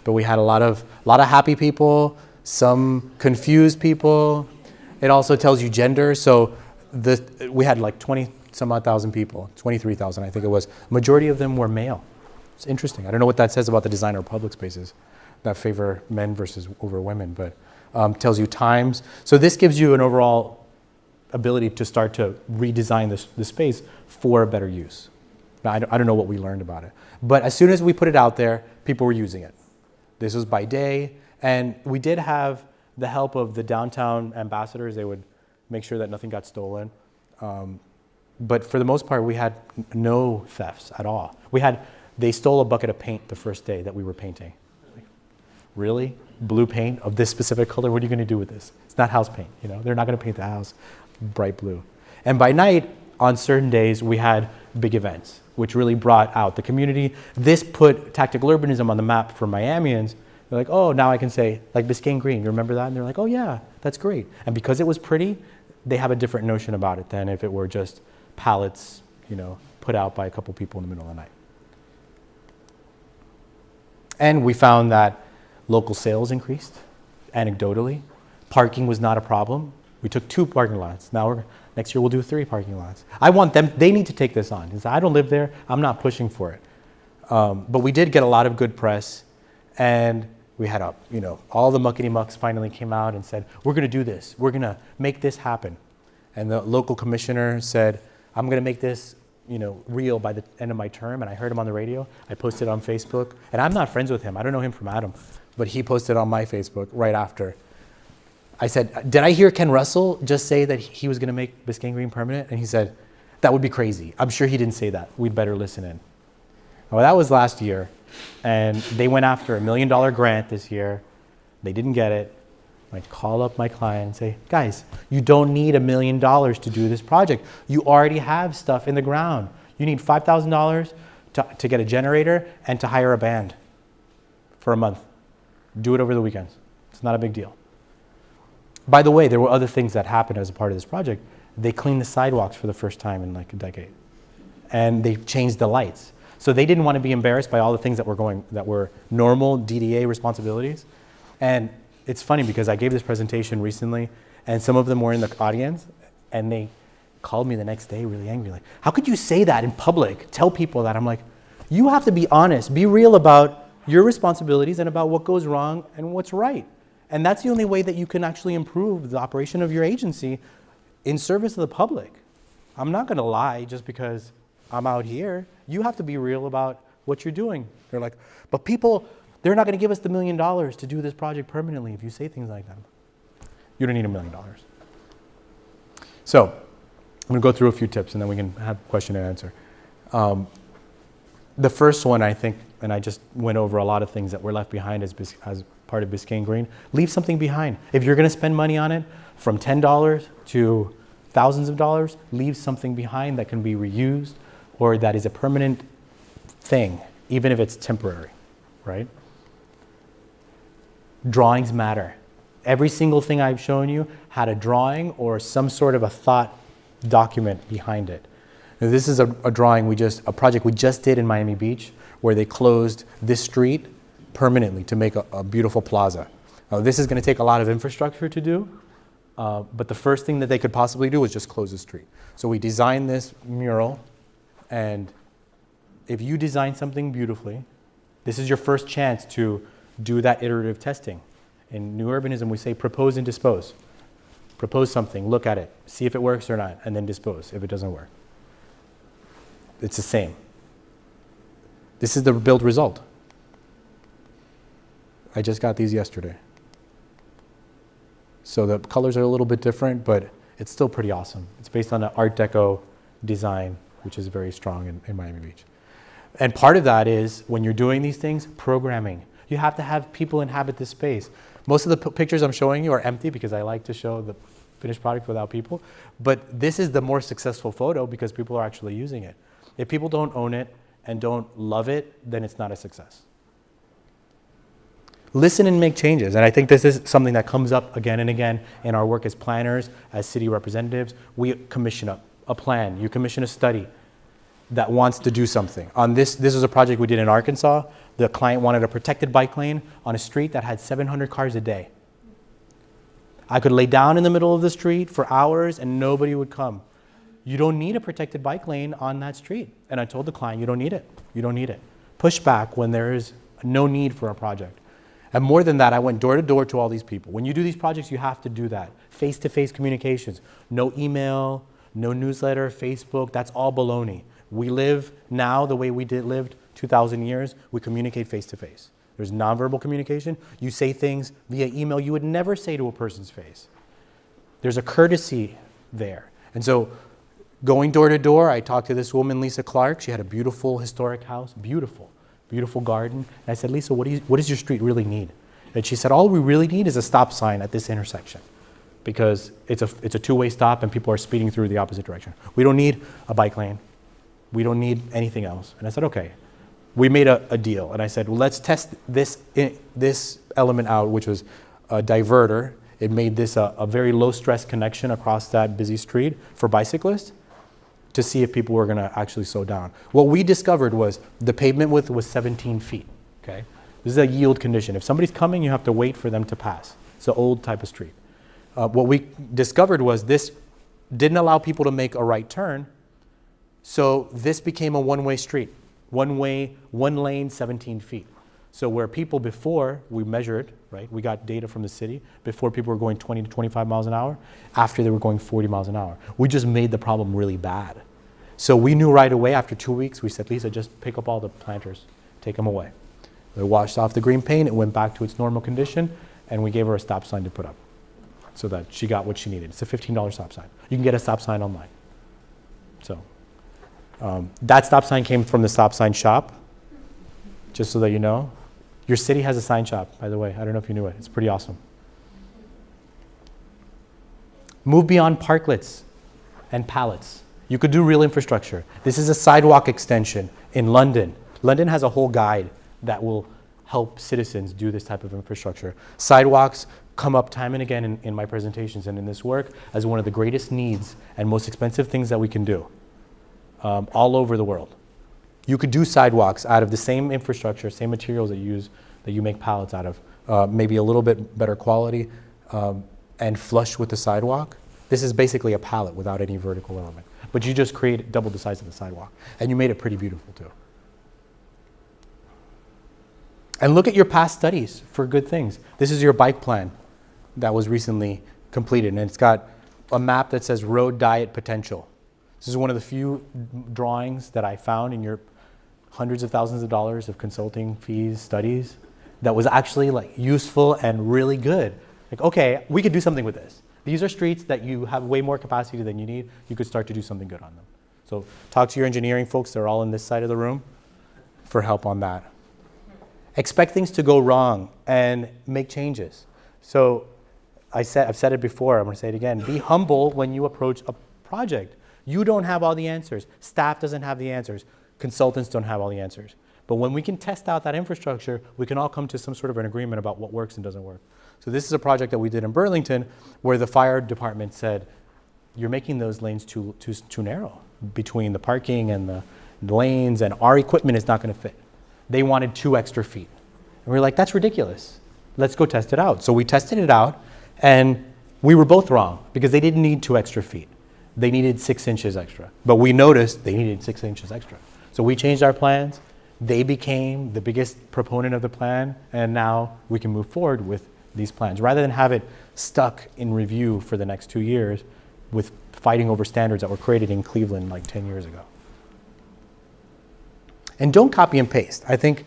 but we had a lot of happy people, some confused people. It also tells you gender. So we had like 20-some odd thousand people, 23,000 I think it was. Majority of them were male. It's interesting. I don't know what that says about the design of public spaces that favor men versus over women, but tells you times. So this gives you an overall ability to start to redesign the space for a better use. Now, I don't know what we learned about it, but as soon as we put it out there, people were using it. This was by day, and we did have the help of the downtown ambassadors. They would make sure that nothing got stolen. But for the most part, we had no thefts at all. They stole a bucket of paint the first day that we were painting. Like, really? Blue paint of this specific color? What are you going to do with this? It's not house paint. They're not going to paint the house bright blue. And by night, on certain days, we had big events, which really brought out the community. This put tactical urbanism on the map for Miamians. They're like, oh, now I can say, like Biscayne Green, you remember that? And they're like, oh yeah, that's great. And because it was pretty, they have a different notion about it than if it were just pallets, put out by a couple people in the middle of the night. And we found that local sales increased, anecdotally. Parking was not a problem. We took 2 parking lots. Now next year we'll do 3 parking lots. I want them, they need to take this on. I don't live there, I'm not pushing for it. But we did get a lot of good press, and we had all the muckety mucks finally came out and said, we're gonna do this, we're gonna make this happen. And the local commissioner said, I'm gonna make this real by the end of my term, and I heard him on the radio. I posted on Facebook, and I'm not friends with him, I don't know him from Adam, but he posted on my Facebook right after. I said, did I hear Ken Russell just say that he was gonna make Biscayne Green permanent? And he said, that would be crazy. I'm sure he didn't say that. We'd better listen in. Well, that was last year. And they went after $1 million grant this year. They didn't get it. I call up my client and say, guys, you don't need $1 million to do this project. You already have stuff in the ground. You need $5,000 to get a generator and to hire a band for a month. Do it over the weekends. It's not a big deal. By the way, there were other things that happened as a part of this project. They cleaned the sidewalks for the first time in like a decade. And they changed the lights. So they didn't want to be embarrassed by all the things that were normal DDA responsibilities. And it's funny because I gave this presentation recently, and some of them were in the audience, and they called me the next day really angry, like, how could you say that in public? Tell people that. I'm like, you have to be honest, be real about your responsibilities and about what goes wrong and what's right. And that's the only way that you can actually improve the operation of your agency in service of the public. I'm not gonna lie just because I'm out here. You have to be real about what you're doing. They're like, but people, they're not gonna give us the $1 million to do this project permanently if you say things like that. You don't need $1 million. So, I'm gonna go through a few tips and then we can have question and answer. The first one, I think, and I just went over a lot of things that were left behind as part of Biscayne Green. Leave something behind. If you're going to spend money on it, from $10 to thousands of dollars, leave something behind that can be reused or that is a permanent thing, even if it's temporary, right? Drawings matter. Every single thing I've shown you had a drawing or some sort of a thought document behind it. Now, this is a drawing a project we just did in Miami Beach where they closed this street permanently to make a beautiful plaza. Now, this is going to take a lot of infrastructure to do, but the first thing that they could possibly do was just close the street. So we designed this mural, and if you design something beautifully, this is your first chance to do that iterative testing. In New Urbanism, we say propose and dispose. Propose something, look at it, see if it works or not, and then dispose if it doesn't work. It's the same. This is the build result. I just got these yesterday. So the colors are a little bit different, but it's still pretty awesome. It's based on an Art Deco design, which is very strong in Miami Beach. And part of that is, when you're doing these things, programming. You have to have people inhabit this space. Most of the pictures I'm showing you are empty because I like to show the finished product without people. But this is the more successful photo because people are actually using it. If people don't own it and don't love it, then it's not a success. Listen and make changes. And I think this is something that comes up again and again in our work as planners, as city representatives. We commission a plan. You commission a study that wants to do something. On this is a project we did in Arkansas. The client wanted a protected bike lane on a street that had 700 cars a day. I could lay down in the middle of the street for hours and nobody would come. You don't need a protected bike lane on that street. And I told the client, you don't need it. You don't need it. Push back when there is no need for a project. And more than that, I went door to door to all these people. When you do these projects, you have to do that. Face-to-face communications. No email, no newsletter, Facebook, that's all baloney. We live now the way we lived 2,000 years. We communicate face-to-face. There's nonverbal communication. You say things via email you would never say to a person's face. There's a courtesy there. And so going door to door, I talked to this woman, Lisa Clark. She had a beautiful historic house, beautiful garden. And I said, Lisa, what does your street really need? And she said, all we really need is a stop sign at this intersection because it's a two-way stop and people are speeding through the opposite direction. We don't need a bike lane. We don't need anything else. And I said, okay. We made a deal. And I said, well, let's test this element out, which was a diverter. It made this a very low-stress connection across that busy street for bicyclists to see if people were going to actually slow down. What we discovered was the pavement width was 17 feet. Okay? This is a yield condition. If somebody's coming, you have to wait for them to pass. It's an old type of street. What we discovered was this didn't allow people to make a right turn, so this became a one-way street. One lane, 17 feet. So where people before, we measured, right? We got data from the city. Before people were going 20 to 25 miles an hour. After they were going 40 miles an hour. We just made the problem really bad. So we knew right away after 2 weeks, we said, Lisa, just pick up all the planters, take them away. They washed off the green paint, it went back to its normal condition, and we gave her a stop sign to put up so that she got what she needed. It's a $15 stop sign. You can get a stop sign online. So. That stop sign came from the stop sign shop, just so that you know. Your city has a sign shop, by the way. I don't know if you knew it. It's pretty awesome. Move beyond parklets and pallets. You could do real infrastructure. This is a sidewalk extension in London. London has a whole guide that will help citizens do this type of infrastructure. Sidewalks come up time and again in my presentations and in this work as one of the greatest needs and most expensive things that we can do. All over the world. You could do sidewalks out of the same infrastructure, same materials that you make pallets out of, maybe a little bit better quality, and flush with the sidewalk. This is basically a pallet without any vertical element. But you just create double the size of the sidewalk. And you made it pretty beautiful too. And look at your past studies for good things. This is your bike plan that was recently completed. And it's got a map that says road diet potential. This is one of the few drawings that I found in your hundreds of thousands of dollars of consulting fees, studies, that was actually like useful and really good. Like, okay, we could do something with this. These are streets that you have way more capacity than you need. You could start to do something good on them. So talk to your engineering folks. They're all in this side of the room for help on that. expect things to go wrong and make changes. So I've said it before, I'm going to say it again. Be humble when you approach a project. You don't have all the answers. Staff doesn't have the answers. Consultants don't have all the answers. But when we can test out that infrastructure, we can all come to some sort of an agreement about what works and doesn't work. So this is a project that we did in Burlington where the fire department said, you're making those lanes too narrow between the parking and the lanes, and our equipment is not going to fit. They wanted 2 extra feet. And we were like, that's ridiculous. Let's go test it out. So we tested it out, and we were both wrong because they didn't need 2 extra feet. They needed 6 inches extra. But we noticed they needed 6 inches extra. So we changed our plans. They became the biggest proponent of the plan, and now we can move forward with these plans. Rather than have it stuck in review for the next 2 years with fighting over standards that were created in Cleveland like 10 years ago. And don't copy and paste. I think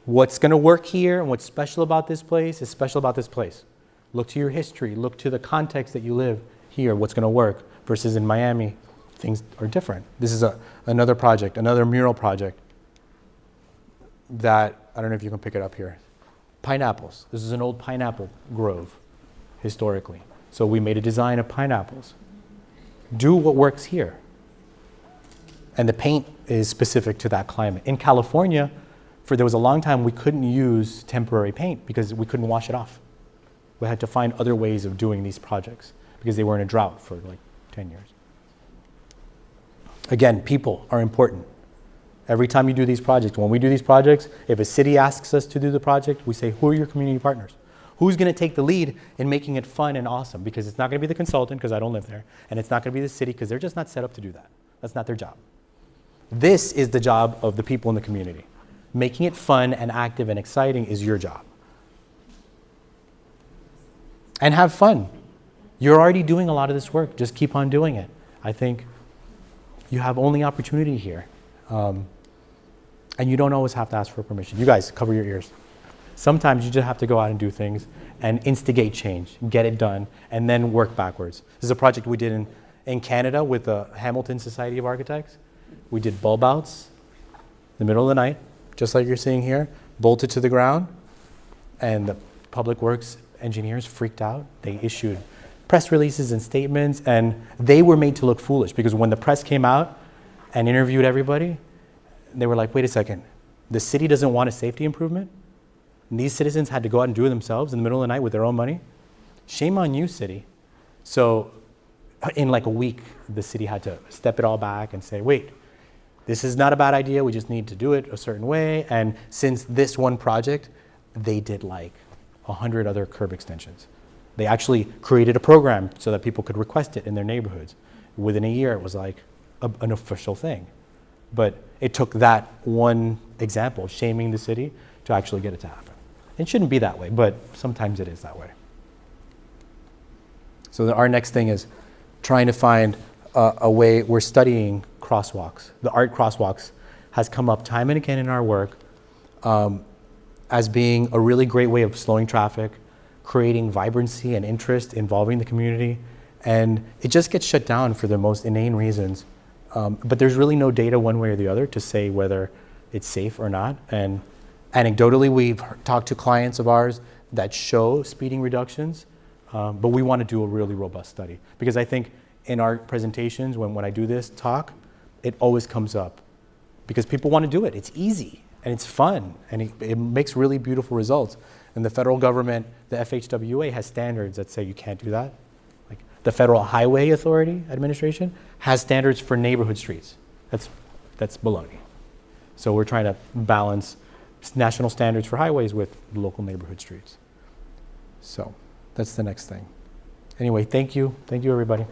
what's going to work here and what's special about this place is special about this place. Look to your history. Look to the context that you live here, what's going to work, versus in Miami, things are different. This is another project, another mural project that, I don't know if you can pick it up here. Pineapples. This is an old pineapple grove, historically. So we made a design of pineapples. Do what works here. And the paint is specific to that climate. In California, there was a long time we couldn't use temporary paint because we couldn't wash it off. We had to find other ways of doing these projects because they were in a drought for like 10 years. Again, people are important. Every time you do these projects, when we do these projects, if a city asks us to do the project, we say, who are your community partners? Who's going to take the lead in making it fun and awesome? Because it's not going to be the consultant, because I don't live there, and it's not going to be the city, because they're just not set up to do that. That's not their job. This is the job of the people in the community. Making it fun and active and exciting is your job. And have fun. You're already doing a lot of this work. Just keep on doing it. I think you have only opportunity here. And you don't always have to ask for permission. You guys, cover your ears. Sometimes you just have to go out and do things and instigate change, get it done, and then work backwards. This is a project we did in Canada with the Hamilton Society of Architects. We did bulb outs in the middle of the night, just like you're seeing here, bolted to the ground, and the public works engineers freaked out. They issued press releases and statements, and they were made to look foolish because when the press came out and interviewed everybody, they were like, wait a second, the city doesn't want a safety improvement? And these citizens had to go out and do it themselves in the middle of the night with their own money? Shame on you, city. So in like a week, the city had to step it all back and say, wait, this is not a bad idea, we just need to do it a certain way. And since this one project, they did like 100 other curb extensions. They actually created a program so that people could request it in their neighborhoods. Within a year, it was like an official thing. But it took that one example of shaming the city to actually get it to happen. It shouldn't be that way, but sometimes it is that way. So our next thing is trying to find a way. We're studying crosswalks. The art crosswalks has come up time and again in our work as being a really great way of slowing traffic, creating vibrancy and interest, involving the community, and it just gets shut down for the most inane reasons. But there's really no data one way or the other to say whether it's safe or not. And anecdotally, we've talked to clients of ours that show speeding reductions, but we want to do a really robust study. Because I think in our presentations, when I do this talk, it always comes up. Because people want to do it. It's easy, and it's fun, and it makes really beautiful results. And the federal government, the FHWA, has standards that say you can't do that. Like the Federal Highway Authority Administration has standards for neighborhood streets. That's baloney. So we're trying to balance national standards for highways with local neighborhood streets. So that's the next thing. Anyway, thank you. Thank you, everybody.